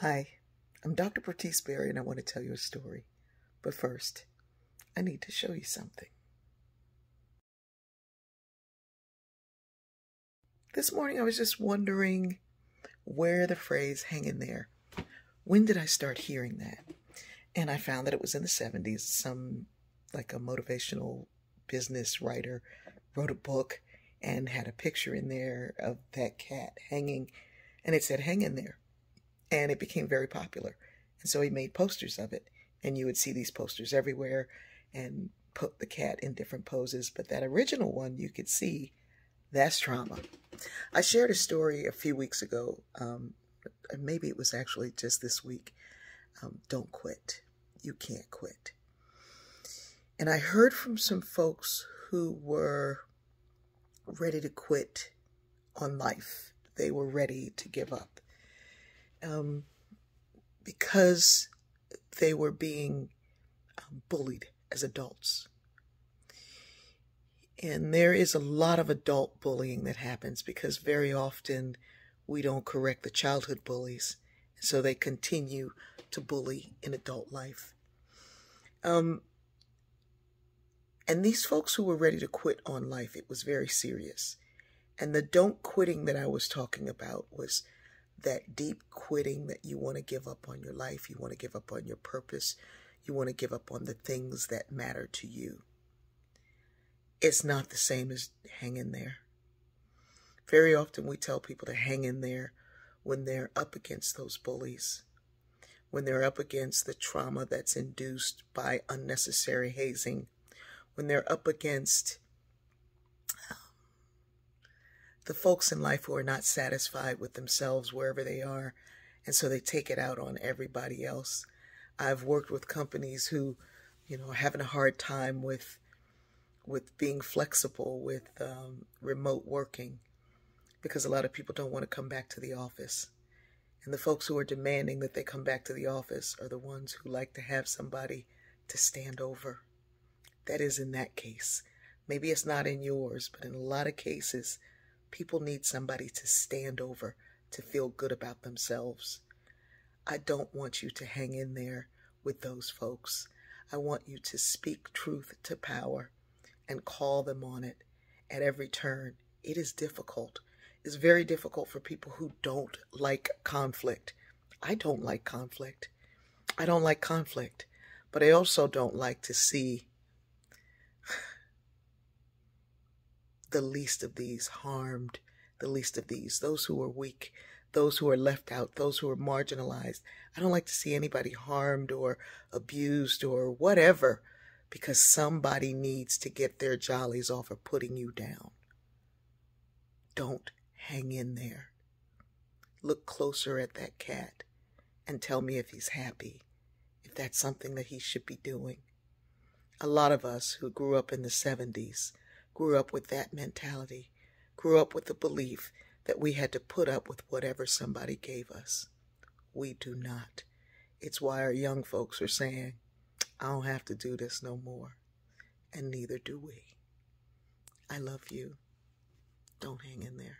Hi, I'm Dr. Bertice Berry and I want to tell you a story. But first, I need to show you something. This morning I was just wondering where the phrase hang in there. When did I start hearing that? And I found that it was in the 70s. Some, like a motivational business writer, wrote a book and had a picture in there of that cat hanging, and it said hang in there. And it became very popular. And so he made posters of it. And you would see these posters everywhere and put the cat in different poses. But that original one, you could see, that's trauma. I shared a story a few weeks ago. Maybe it was actually just this week. Don't quit. You can't quit. And I heard from some folks who were ready to quit on life. They were ready to give up. Because they were being bullied as adults. And there is a lot of adult bullying that happens because very often we don't correct the childhood bullies. So they continue to bully in adult life. And these folks who were ready to quit on life, it was very serious. And the don't quitting that I was talking about was that deep quitting that you want to give up on your life, you want to give up on your purpose, you want to give up on the things that matter to you. It's not the same as hang in there. Very often we tell people to hang in there when they're up against those bullies, when they're up against the trauma that's induced by unnecessary hazing, when they're up against the folks in life who are not satisfied with themselves wherever they are, and so they take it out on everybody else. I've worked with companies who, are having a hard time with being flexible with remote working because a lot of people don't want to come back to the office. And the folks who are demanding that they come back to the office are the ones who like to have somebody to stand over. That is in that case. Maybe it's not in yours, but in a lot of cases, people need somebody to stand over, to feel good about themselves. I don't want you to hang in there with those folks. I want you to speak truth to power and call them on it at every turn. It is difficult. It's very difficult for people who don't like conflict. I don't like conflict. I don't like conflict, but I also don't like to see the least of these harmed, the least of these, those who are weak, those who are left out, those who are marginalized. I don't like to see anybody harmed or abused or whatever because somebody needs to get their jollies off of putting you down. Don't hang in there. Look closer at that cat and tell me if he's happy, if that's something that he should be doing. A lot of us who grew up in the 70s grew up with that mentality, grew up with the belief that we had to put up with whatever somebody gave us. We do not. It's why our young folks are saying, I don't have to do this no more. And neither do we. I love you. Don't hang in there.